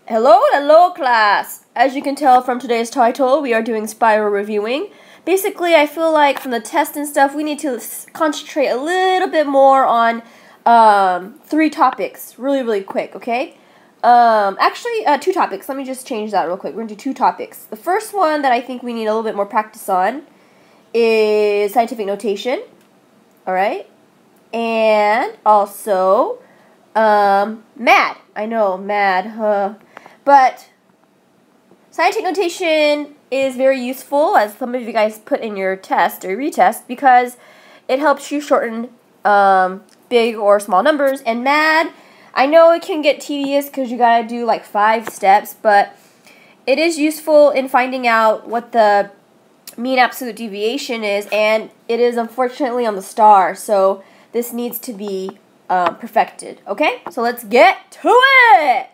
Hello class! As you can tell from today's title, we are doing spiral reviewing. Basically, I feel like from the test and stuff, we need to concentrate a little bit more on 3 topics, really quick, okay? Actually, 2 topics. Let me just change that real quick. We're going to do 2 topics. The first one that I think we need a little bit more practice on is scientific notation, alright? And also, MAD. I know, MAD, but scientific notation is very useful, as some of you guys put in your test or retest, because it helps you shorten big or small numbers. And MAD, I know it can get tedious because you gotta do like 5 steps, but it is useful in finding out what the mean absolute deviation is, and it is unfortunately on the star, so this needs to be perfected. Okay, so let's get to it.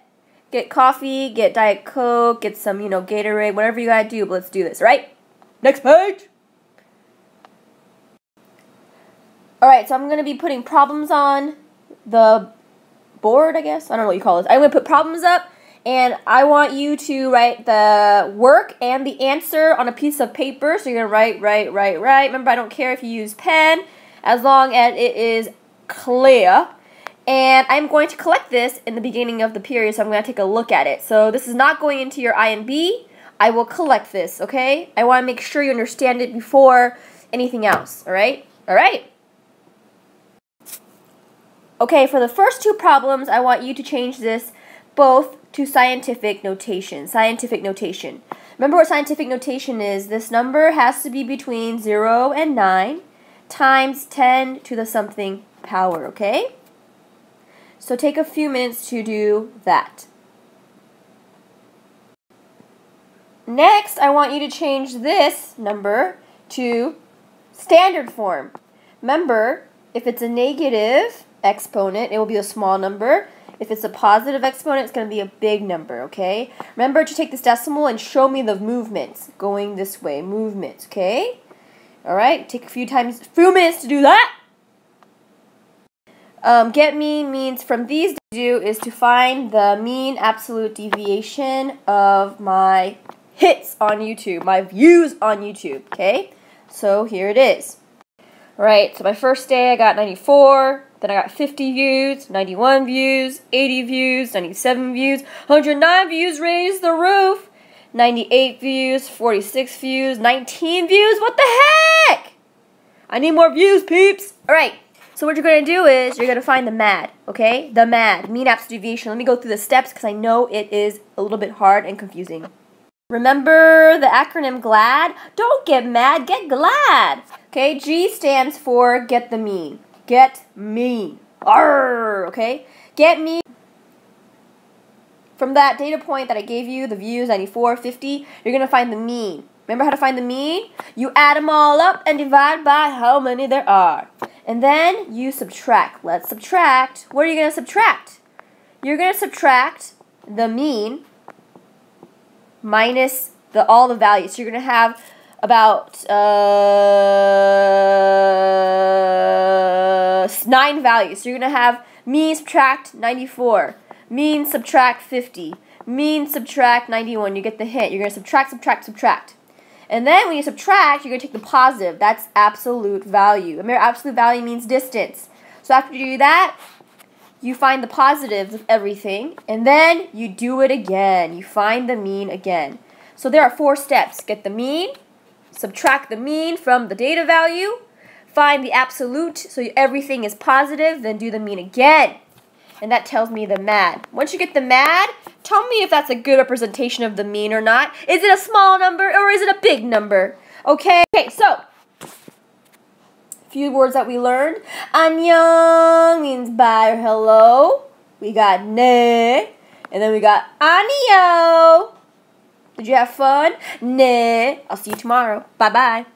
Get coffee, get Diet Coke, get some, Gatorade, whatever you gotta do, but let's do this, right? Next page! Alright, so I'm gonna be putting problems on the board, I guess. I don't know what you call this. I'm gonna put problems up, and I want you to write the work and the answer on a piece of paper. So you're gonna write. Remember, I don't care if you use pen, as long as it is clear. And I'm going to collect this in the beginning of the period, so I'm going to take a look at it. So this is not going into your INB. I will collect this, okay? I want to make sure you understand it before anything else, alright? Alright. Okay, for the first 2 problems, I want you to change this both to scientific notation. Scientific notation. Remember what scientific notation is. This number has to be between 0 and 9 times 10 to the something power, okay? So take a few minutes to do that. Next, I want you to change this number to standard form. Remember, if it's a negative exponent, it will be a small number. If it's a positive exponent, it's going to be a big number, okay? Remember to take this decimal and show me the movements going this way. Movements, okay? Alright, take a few minutes to do that. Get mean means from these to do is to find the mean absolute deviation of my hits on YouTube, my views on YouTube, okay? So here it is. Alright, so my first day I got 94, then I got 50 views, 91 views, 80 views, 97 views, 109 views, raised the roof, 98 views, 46 views, 19 views, what the heck? I need more views, peeps! Alright. So what you're going to do is you're going to find the MAD, okay? The MAD, mean absolute deviation. Let me go through the steps because I know it is a little bit hard and confusing. Remember the acronym GLAD? Don't get mad, get glad. Okay, G stands for get the mean. Get mean. Arr, okay? Get mean. From that data point that I gave you, the views, 94, 50, you're going to find the mean. Remember how to find the mean? You add them all up and divide by how many there are. And then you subtract. Let's subtract. What are you going to subtract? You're going to subtract the mean minus all the values. So you're going to have about 9 values. So you're going to have mean subtract 94, mean subtract 50, mean subtract 91. You get the hint. You're going to subtract. And then when you subtract, you're going to take the positive. That's absolute value. Remember, absolute value means distance. So after you do that, you find the positives of everything, and then you do it again. You find the mean again. So there are 4 steps. Get the mean, subtract the mean from the data value, find the absolute, so everything is positive, then do the mean again. And that tells me the MAD. Once you get the MAD, tell me if that's a good representation of the mean or not. Is it a small number or is it a big number? Okay, so, a few words that we learned. Annyeong means bye or hello. We got ne, and then we got annyeong. Did you have fun? Ne. I'll see you tomorrow. Bye-bye.